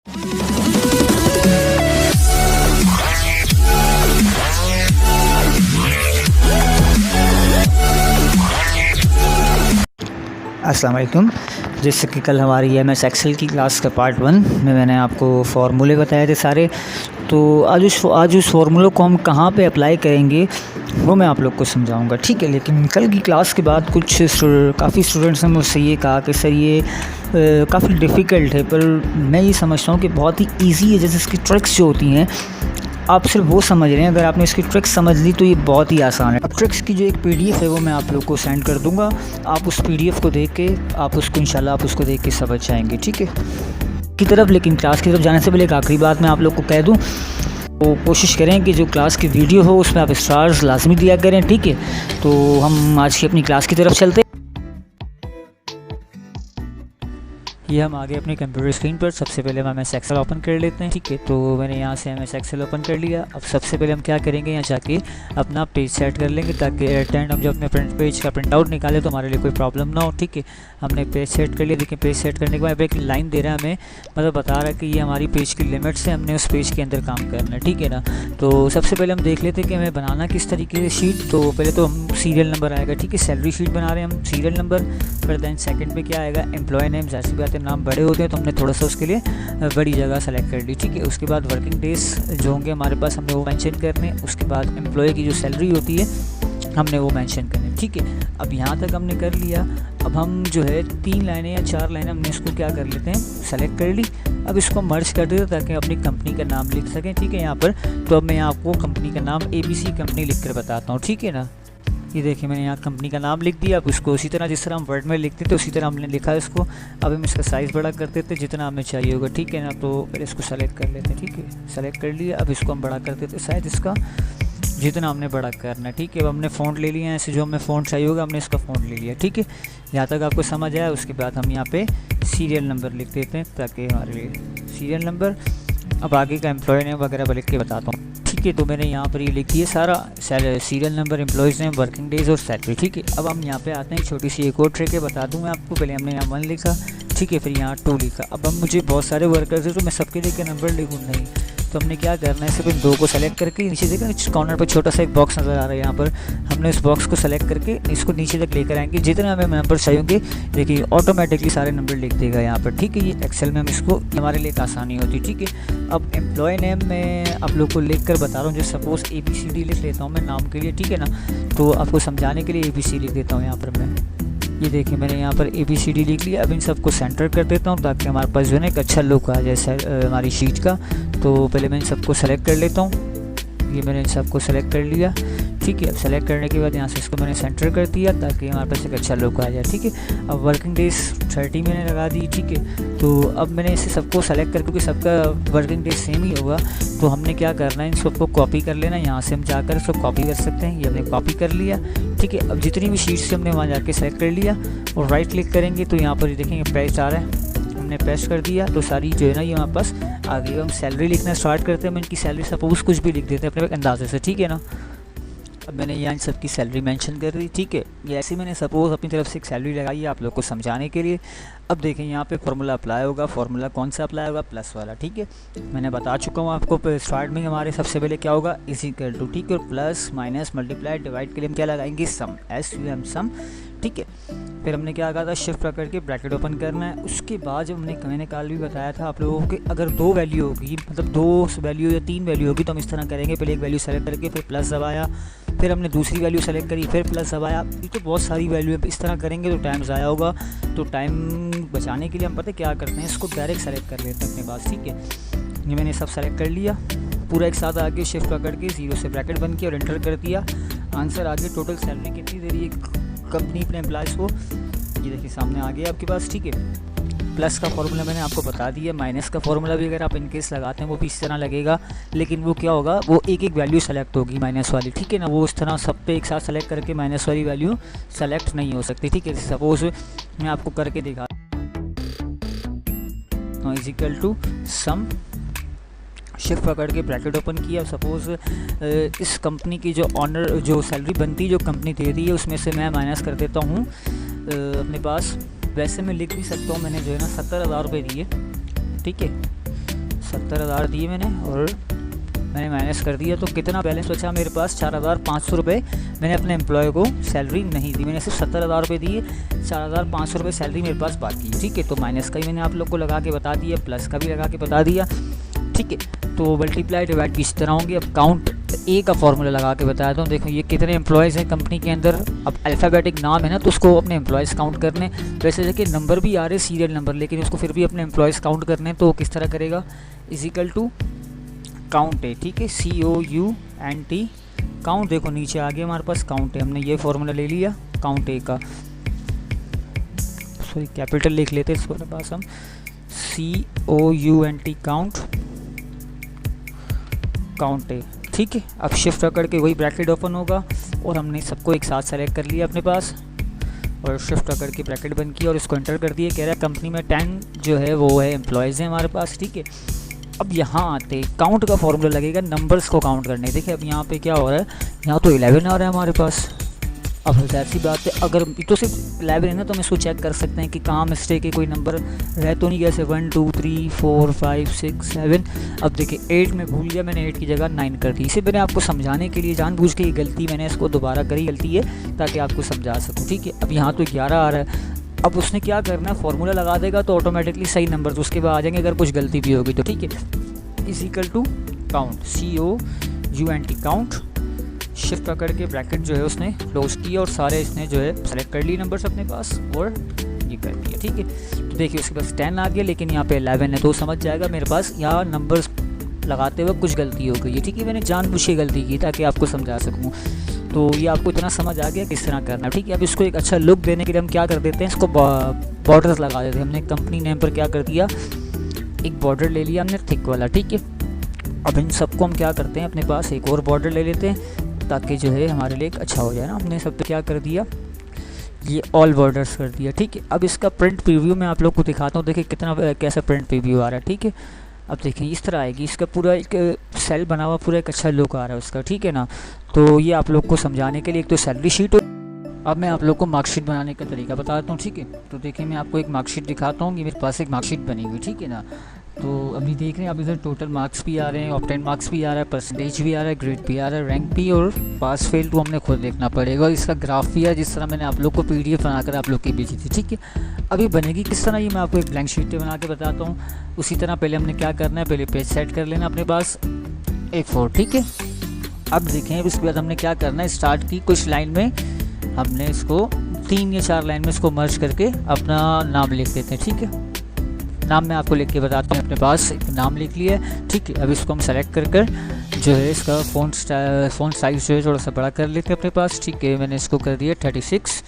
अस्सलाम वालेकुम। जैसे कि कल हमारी एमएस एक्सेल की क्लास का पार्ट 1 में मैंने आपको फार्मूले बताए थे सारे, तो आज उस फार्मूले को हम कहाँ पे अप्लाई करेंगे वो मैं आप लोग को समझाऊंगा, ठीक है। लेकिन कल की क्लास के बाद काफ़ी स्टूडेंट्स ने मुझसे ये कहा कि सर ये काफ़ी डिफ़िकल्ट है, पर मैं ये समझता हूँ कि बहुत ही ईजी है। जैसे इसकी ट्रिक्स जो होती हैं आप सिर्फ वो समझ रहे हैं, अगर आपने इसकी ट्रिक्स समझ ली तो ये बहुत ही आसान है। अब ट्रिक्स की जो एक पीडीएफ है वो मैं आप लोग को सेंड कर दूंगा, आप उस पीडीएफ को देख के आप उसको देख के समझ जाएंगे, ठीक है। लेकिन क्लास की तरफ जाने से पहले एक आखिरी बात मैं आप लोग को कह दूं, तो कोशिश करें कि जो क्लास की वीडियो हो उसमें आप स्टार्स लाजमी दिया करें, ठीक है। तो हम आज की अपनी क्लास की तरफ चलते हैं। ये हम आगे अपने कंप्यूटर स्क्रीन पर सबसे पहले हम एमएस एक्सेल ओपन कर लेते हैं, ठीक है। तो मैंने यहाँ से एमएस एक्सेल ओपन कर लिया। अब सबसे पहले हम क्या करेंगे, यहाँ जाके अपना पेज सेट कर लेंगे ताकि एट एंड हम जब अपने फ्रंट पेज का प्रिंट आउट निकाले तो हमारे लिए कोई प्रॉब्लम ना हो, ठीक है। हमने पेज सेट कर लिया। देखिए पेज सेट करने के बाद एक लाइन दे रहा है हमें, मतलब बता रहा है कि ये हमारी पेज की लिमिट्स है, हमने उस पेज के अंदर काम करना है, ठीक है ना। तो सबसे पहले हम देख लेते हैं कि हमें बनाना किस तरीके से शीट। तो पहले तो हम सीरियल नंबर आएगा, ठीक है, सैलरी शीट बना रहे हैं हम सीरियल नंबर। फिर दैन सेकंड पे क्या आएगा, एम्प्लॉय नेम। जैसी बात है नाम बड़े होते हैं तो हमने थोड़ा सा उसके लिए बड़ी जगह सेलेक्ट कर ली, ठीक है। उसके बाद वर्किंग डेज जो होंगे हमारे पास हमने वो मेंशन करने। उसके बाद एम्प्लॉय की जो सैलरी होती है हमने वो मेंशन करनी, ठीक है। अब यहाँ तक हमने कर लिया। अब हम जो है 3 लाइनें या 4 लाइनें हमने इसको क्या कर लेते हैं, सेलेक्ट कर ली। अब इसको मर्ज कर देते ताकि अपनी कंपनी का नाम लिख सकें, ठीक है। यहाँ पर तो अब मैं आपको कंपनी का नाम ABC कंपनी लिख कर बताता हूँ, ठीक है ना। ये देखिए मैंने यहाँ कंपनी का नाम लिख दिया। अब इसको उसी तरह जिस तरह हम वर्ड में लिखते थे उसी तरह हमने लिखा है इसको। अब हम इसका साइज़ बड़ा कर देते जितना हमें चाहिए होगा, ठीक है ना। तो पहले इसको सेलेक्ट कर लेते हैं, ठीक है, सेलेक्ट कर लिया। अब इसको हम बड़ा कर देते साइज़ इसका जितना हमने बड़ा करना है, ठीक है। अब हमने फ़ॉन्ट ले लिया है, ऐसे जो हमें फ़ॉन्ट चाहिए होगा हमने इसका फ़ॉन्ट ले लिया, ठीक है। यहाँ तक आपको समझ आया। उसके बाद हम यहाँ पे सीरियल नंबर लिख देते हैं ताकि हमारे लिए सीरियल नंबर। अब आगे का एम्प्लॉय नेम वगैरह लिख के बताता हूँ, ठीक है। तो मैंने यहाँ पर ये लिखी है सारा serial number, employees name, working days और सैलरी, ठीक है। अब हम यहाँ पे आते हैं, छोटी सी एक और ट्रिक है बता दूँ मैं आपको। पहले हमने यहाँ 1 लिखा, ठीक है, फिर यहाँ 2 लिखा। अब हम मुझे बहुत सारे वर्कर्स हैं तो मैं सबके लिए नंबर लिखूँ नहीं, तो हमने क्या करना है, सिर्फ इन 2 को सेलेक्ट करके नीचे देखा कॉर्नर पर छोटा सा एक बॉक्स नज़र आ रहा है, यहाँ पर हमने इस बॉक्स को सेलेक्ट करके इसको नीचे तक लेकर आएंगे। जितने हमें नंबर चाहिए होंगे देखिए ऑटोमेटिकली सारे नंबर लिख देगा यहाँ पर, ठीक है। ये एक्सेल में हम इसको हमारे लिए एक आसानी होती है, ठीक है। अब एम्प्लॉय नेम मैं आप लोग को लिख कर बता रहा हूँ। जो सपोज़ ABCD लिख लेता हूँ मैं नाम के लिए, ठीक है ना। तो आपको समझाने के लिए ABC लिख देता हूँ यहाँ पर मैं। ये देखिए मैंने यहाँ पर ABCD लिख लिया। अब इन सबको सेंटर कर देता हूँ ताकि हमारे पास जो है ना एक अच्छा लुक आ जाए हमारी शीट का। तो पहले मैं इन सबको सेलेक्ट कर लेता हूँ। ये मैंने इन सबको सेलेक्ट कर लिया, ठीक है। अब सेलेक्ट करने के बाद यहाँ से इसको मैंने सेंटर कर दिया ताकि हमारे पास एक अच्छा लुक आ जाए, ठीक है। अब वर्किंग डेज 30 मैंने लगा दी, ठीक है। तो अब मैंने इसे सबको सेलेक्ट कर, क्योंकि सबका वर्किंग डेज सेम ही होगा तो हमने क्या करना है, इन सबको कॉपी कर लेना। यहाँ से हम जाकर इसको कॉपी कर सकते हैं। ये हमने कॉपी कर लिया, ठीक है। अब जितनी भी शीट्स हमने वहाँ जाके सेलेक्ट कर लिया और राइट क्लिक करेंगे तो यहाँ पर देखेंगे पेस्ट आ रहा है, हमने पेस्ट कर दिया तो सारी जो है ना ये हमारे पास आ गई। हम सैलरी लिखना स्टार्ट करते हैं। हम इनकी सैलरी सपोज कुछ भी लिख देते हैं अपने अंदाजे से, ठीक है ना। अब मैंने यहाँ इन सब की सैलरी मेंशन कर दी, ठीक है। ये ऐसे मैंने सपोज़ अपनी तरफ से एक सैलरी लगाई है आप लोग को समझाने के लिए। अब देखें यहाँ पे फार्मूला अप्लाई होगा। फार्मूला कौन सा अप्लाई होगा, प्लस वाला, ठीक है। मैंने बता चुका हूँ आपको स्टार्ट में हमारे सबसे पहले क्या होगा, इक्वल टू, ठीक है। प्लस माइनस मल्टीप्लाई डिवाइड के लिए हम क्या लगाएंगे, सम, SUM सम, ठीक है। फिर हमने क्या कहा था, शिफ्ट पकड़ के ब्रैकेट ओपन करना है। उसके बाद जब मैंने कल भी बताया था आप लोगों को अगर 2 वैल्यू होगी, मतलब 2 वैल्यू या 3 वैल्यू होगी तो हम इस तरह करेंगे। पहले एक वैल्यू सेलेक्ट करके फिर प्लस दबाया, फिर हमने दूसरी वैल्यू सेलेक्ट करी फिर प्लस दबाया। ये तो बहुत सारी वैल्यू है, इस तरह करेंगे तो टाइम ज़ाया होगा। तो टाइम बचाने के लिए हम पता क्या करते हैं, इसको डायरेक्ट सेलेक्ट कर लेते हैं अपने पास, ठीक है। ये मैंने सब सेलेक्ट कर लिया पूरा एक साथ आके, शिफ्ट पकड़ के 0 से ब्रैकेट बन किया और एंटर कर दिया। आंसर आगे टोटल सैलरी कितनी दे रही है कंपनी अपने एम्प्लॉयज़ को, ये देखिए सामने आ गया आपके पास, ठीक है। प्लस का फॉर्मूला मैंने आपको बता दिया। माइनस का फॉर्मूला भी अगर आप इनकेस लगाते हैं वो भी इस तरह लगेगा, लेकिन वो क्या होगा, वो एक वैल्यू सेलेक्ट होगी माइनस वाली, ठीक है ना। वो इस तरह सब पे एक साथ सेलेक्ट करके माइनस वाली वैल्यू सेलेक्ट नहीं हो सकती, ठीक है। सपोज मैं आपको करके दिखा, इक्वल टू सम, शिफ्ट पकड़ के ब्रैकेट ओपन किया। सपोज़ इस कंपनी की जो ऑनर जो सैलरी बनती है जो कंपनी दे रही है उसमें से मैं माइनस कर देता हूँ अपने पास। वैसे मैं लिख भी सकता हूँ, मैंने जो है ना 70,000 रुपये दिए, ठीक है। 70,000 दिए मैंने और मैंने माइनस कर दिया, तो कितना बैलेंस बचा मेरे पास? 4,500 रुपये मैंने अपने एम्प्लॉय को सैलरी नहीं दी, मैंने सिर्फ 70,000 रुपये दिए, 4,500 रुपये सैलरी मेरे पास बाकी है। ठीक है, तो माइनस का ही मैंने आप लोग को लगा के बता दिया, प्लस का भी लगा के बता दिया। ठीक है, तो मल्टीप्लाई डिवाइड किस तरह होंगे? अब काउंट ए का फॉर्मूला लगा के बताया था। देखो ये कितने एम्प्लॉयज़ हैं कंपनी के अंदर। अब अल्फ़ाबेटिक नाम है ना, तो उसको अपने एम्प्लॉयज़ काउंट करने, वैसे देखिए नंबर भी आ रहे सीरियल नंबर, लेकिन उसको फिर भी अपने एम्प्लॉयज़ काउंट करने, तो किस तरह करेगा? इज इक्वल टू काउंट ए। ठीक है, COUNT काउंट। देखो नीचे आ गया हमारे पास काउंट ए, हमने ये फॉर्मूला ले लिया काउंट ए का, सॉरी कैपिटल लिख लेते हैं इसके पास हम, COUNT काउंट ए। ठीक है, अब शिफ्ट पकड़ के वही ब्रैकेट ओपन होगा और हमने सबको एक साथ सेलेक्ट कर लिया अपने पास और शिफ्ट पकड़ के ब्रैकेट बंद किया और इसको एंटर कर दिया। कह रहा है कंपनी में 10 जो है वो है एम्प्लॉयज़ हैं हमारे पास। ठीक है, अब यहाँ आते काउंट का फॉर्मूला लगेगा नंबर्स को काउंट करने। देखिए अब यहाँ पे क्या हो रहा है, यहाँ तो 11 आ रहा है हमारे पास। अब ज़ाहिर सी बात है, अगर तो सिर्फ 11 है ना, तो हम इसको चेक कर सकते हैं कि कहाँ मिस्टेक है, कोई नंबर रह तो नहीं, जैसे 1 2 3 4 5 6 7। अब देखिए 8 में भूल गया, मैंने 8 की जगह 9 कर दी। इसे मैंने आपको समझाने के लिए जानबूझ के ये गलती मैंने इसको दोबारा करी, गलती है ताकि आपको समझा सकूँ। ठीक है, अब यहाँ तो 11 आ रहा है। अब उसने क्या करना है, फॉर्मूला लगा देगा तो ऑटोमेटिकली सही नंबर तो उसके बाद आ जाएंगे, अगर कुछ गलती भी होगी तो। ठीक है, is equal to count, COUNT count. Shift पकड़ के ब्रैकेट जो है उसने क्लोज किया और सारे इसने जो है सेलेक्ट कर लिए नंबर्स अपने पास और ये कर दिया। ठीक है, तो देखिए उसके पास 10 आ गया, लेकिन यहाँ पे 11 है, तो समझ जाएगा मेरे पास यहाँ नंबर्स लगाते हुए कुछ गलती हो गई है। ठीक है, मैंने जानबूझ के गलती की ताकि आपको समझा सकूँ, तो ये आपको इतना समझ आ गया किस तरह करना है। ठीक है, अब इसको एक अच्छा लुक देने के लिए हम क्या कर देते हैं, इसको बॉर्डर्स लगा देते हैं। हमने कंपनी नेम पर क्या कर दिया, एक बॉर्डर ले लिया हमने थिक वाला। ठीक है, अब इन सबको हम क्या करते हैं, अपने पास एक और बॉर्डर ले लेते हैं ताकि जो है हमारे लिए एक अच्छा हो जाए ना। हमने सब पे क्या कर दिया, ये ऑल बॉर्डर्स कर दिया। ठीक है, अब इसका प्रिंट प्रीव्यू मैं आप लोग को दिखाता हूँ। देखिए कितना कैसा प्रिंट प्रीव्यू आ रहा है। ठीक है, अब देखिए इस तरह आएगी, इसका पूरा एक सेल बना हुआ, पूरा एक अच्छा लुक आ रहा है उसका। ठीक है ना, तो ये आप लोग को समझाने के लिए एक तो सैलरी शीट हो। अब मैं आप लोग को मार्कशीट बनाने का तरीका बताता हूँ। ठीक है, तो देखिए मैं आपको एक मार्कशीट दिखाता हूँ। ये मेरे पास एक मार्कशीट बनी हुई, ठीक है ना। तो अभी देख रहे हैं, अब इधर टोटल मार्क्स भी आ रहे हैं, ऑब्टेन मार्क्स भी आ रहा है, परसेंटेज भी आ रहा है, ग्रेड भी आ रहा है, रैंक भी, और पास फेल तो हमने खुद देखना पड़ेगा। और इसका ग्राफ भी है, जिस तरह मैंने आप लोग को PDF बनाकर आप लोग की भेजी थी। ठीक है, अभी बनेगी किस तरह, ये मैं आपको एक ब्लैंक शीट पे बना के बताता हूँ। उसी तरह पहले हमने क्या करना है, पहले पेज सेट कर लेना अपने पास A4। ठीक है, अब देखें इसके बाद हमने क्या करना है, स्टार्ट की कुछ लाइन में हमने इसको 3 या 4 लाइन में इसको मर्ज करके अपना नाम लिख देते हैं। ठीक है, नाम मैं आपको लिख के बताता हूँ। अपने पास एक नाम लिख लिया है। ठीक है, अब इसको हम सेलेक्ट कर जो है इसका फ़ॉन्ट साइज़ जो है थोड़ा सा बड़ा कर लेते हैं अपने पास। ठीक है, मैंने इसको कर दिया 36।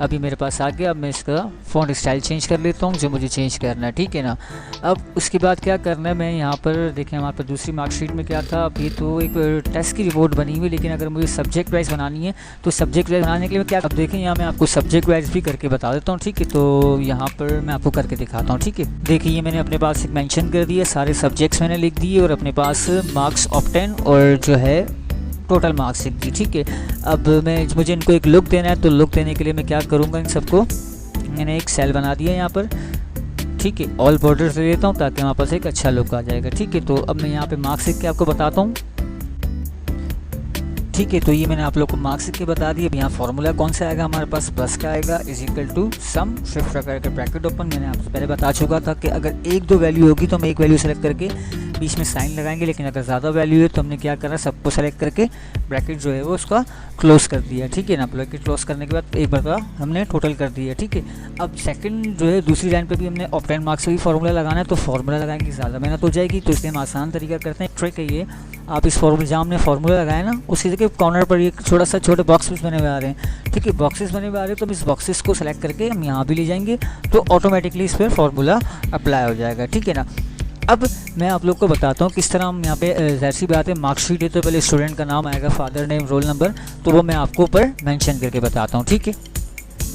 अभी मेरे पास आ गया। अब मैं इसका फ़ॉन्ट स्टाइल चेंज कर लेता हूँ जो मुझे चेंज करना है। ठीक है ना, अब उसके बाद क्या करना है, मैं यहाँ पर देखें हमारे पास दूसरी मार्कशीट में क्या था। अब ये तो एक टेस्ट की रिपोर्ट बनी हुई, लेकिन अगर मुझे सब्जेक्ट वाइज बनानी है तो सब्जेक्ट वाइज बनाने के लिए क्या, अब देखें यहाँ मैं आपको सब्जेक्ट वाइज भी करके बता देता हूँ। ठीक है, तो यहाँ पर मैं आपको करके दिखाता हूँ। ठीक है, देखिए मैंने अपने पास एक मेंशन कर दिया, सारे सब्जेक्ट्स मैंने लिख दिए और अपने पास मार्क्स ऑब्टेन और जो है टोटल मार्क्स लिख दी। ठीक है, अब मुझे इनको एक लुक देना है, तो लुक देने के लिए मैं क्या करूँगा, इन सबको मैंने एक सेल बना दिया यहाँ पर। ठीक है, ऑल बॉर्डर्स ले लेता हूँ ताकि हमारे पास एक अच्छा लुक आ जाएगा। ठीक है, तो अब मैं यहाँ पे मार्क्स लिख के आपको बताता हूँ। ठीक है, तो ये मैंने आप लोग को मार्क्स लिख के बता दिया। अब यहाँ फॉर्मूला कौन सा आएगा हमारे पास, प्लस का आएगा, is equal to sum, shift करके ब्रैकेट ओपन। मैंने आपसे पहले बता चुका था कि अगर 1-2 वैल्यू होगी तो हम एक वैल्यू सेलेक्ट करके बीच में साइन लगाएंगे, लेकिन अगर ज़्यादा वैल्यू है तो हमने क्या करना, सबको सेलेक्ट करके ब्रैकेट जो है वो उसका क्लोज कर दिया। ठीक है ना, ब्रैकेट क्लोज करने के बाद एक बार का हमने टोटल कर दिया। ठीक है, अब सेकंड जो है दूसरी लाइन पे भी हमने ऑब्टेन मार्क्स से भी फार्मूला लगाना है, तो फार्मूला लगाएंगे ज़्यादा मेहनत हो जाएगी, तो इसलिए हम आसान तरीका करते हैं। ट्रिक है ये, आप इस फार्मूला जहाँ हमने फार्मूला लगाया ना, उसी जगह कॉर्नर पर एक छोटे बॉक्सेस बने हुए आ रहे हैं। ठीक है, बॉक्सेस बने हुए आ रहे हैं, तो हम इस बॉक्सेस को सेलेक्ट करके हम यहाँ भी ले जाएंगे, तो ऑटोमेटिकली इस पर फार्मूला अप्लाई हो जाएगा। ठीक है ना, अब मैं आप लोग को बताता हूँ किस तरह हम यहाँ पे, ज़ाहिर सी बात है मार्कशीट है तो पहले स्टूडेंट का नाम आएगा, फादर नेम, रोल नंबर, तो वो मैं आपको ऊपर मेंशन करके बताता हूँ। ठीक है,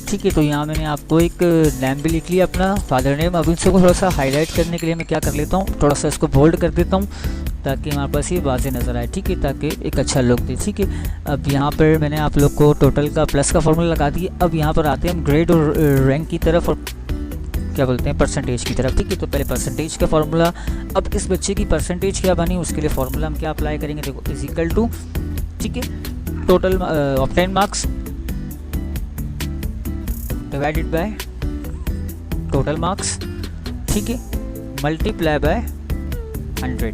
ठीक है, तो यहाँ मैंने आपको एक नेम भी लिख लिया अपना, फादर नेम। अब इनको थोड़ा सा हाईलाइट करने के लिए मैं क्या कर लेता हूँ, थोड़ा सा इसको बोल्ड कर देता हूँ ताकि हमारे पास ये वाज़ेह नज़र आए। ठीक है, ताकि एक अच्छा लुक दे। ठीक है, अब यहाँ पर मैंने आप लोग को टोटल का प्लस का फॉर्मूला लगा दिया। अब यहाँ पर आते हैं हम ग्रेड और रैंक की तरफ, और क्या बोलते हैं परसेंटेज की तरफ, ठीक है। तो पहले परसेंटेज का फॉर्मूला, अब इस बच्चे की परसेंटेज क्या बनी उसके लिए फॉर्मूला हम क्या अप्लाई करेंगे, देखो इज इक्वल टू, ठीक है, total obtain marks divided by total marks, ठीक है, मल्टीप्लाई बाय 100।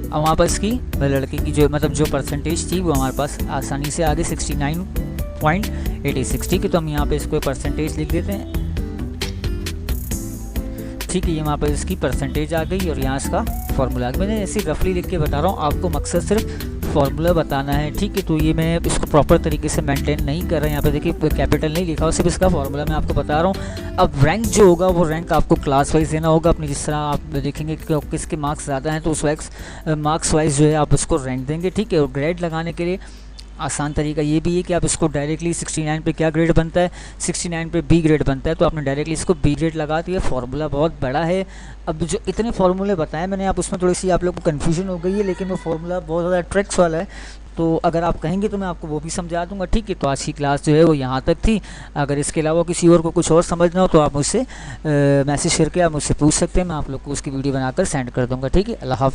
अब वहाँ पर इसकी लड़के की जो मतलब जो परसेंटेज थी वो हमारे पास आसानी से आ गई 69.86, ठीक है। तो हम यहाँ पे इसको परसेंटेज लिख देते हैं, ठीक है। ये वहाँ पर इसकी परसेंटेज आ गई और यहाँ इसका फॉर्मूला, मैंने ऐसे रफली लिख के बता रहा हूँ, आपको मकसद सिर्फ फॉर्मूला बताना है, ठीक है। तो ये मैं इसको प्रॉपर तरीके से मेंटेन नहीं कर रहा, यहाँ पे देखिए कैपिटल नहीं लिखा हो, सिर्फ इसका फॉर्मूला मैं आपको बता रहा हूँ। अब रैंक जो होगा वो रैंक आपको क्लास वाइज देना होगा अपनी, जिस तरह आप देखेंगे कि किसके मार्क्स ज़्यादा हैं तो उस मार्क्स वाइज जो है आप उसको रैंक देंगे, ठीक है। और ग्रेड लगाने के लिए आसान तरीका ये भी है कि आप इसको डायरेक्टली 69 पे क्या ग्रेड बनता है, 69 पे बी ग्रेड बनता है, तो आपने डायरेक्टली इसको बी ग्रेड लगा दिया। फार्मूला बहुत बड़ा है, अब जो इतने फार्मूले बताए मैंने आप उसमें थोड़ी सी आप लोग को कन्फ्यूजन हो गई है, लेकिन वो फार्मूला बहुत ज़्यादा ट्रिक्स वाला है, तो अगर आप कहेंगे तो मैं आपको वो भी समझा दूंगा, ठीक है। तो आज की क्लास जो है वो यहाँ तक थी। अगर इसके अलावा किसी और को कुछ और समझना हो तो आप मुझसे मैसेज करके आप मुझसे पूछ सकते हैं, मैं आप लोग को उसकी वीडियो बनाकर सेंड कर दूँगा, ठीक है। अल्लाह हाफ़िज़।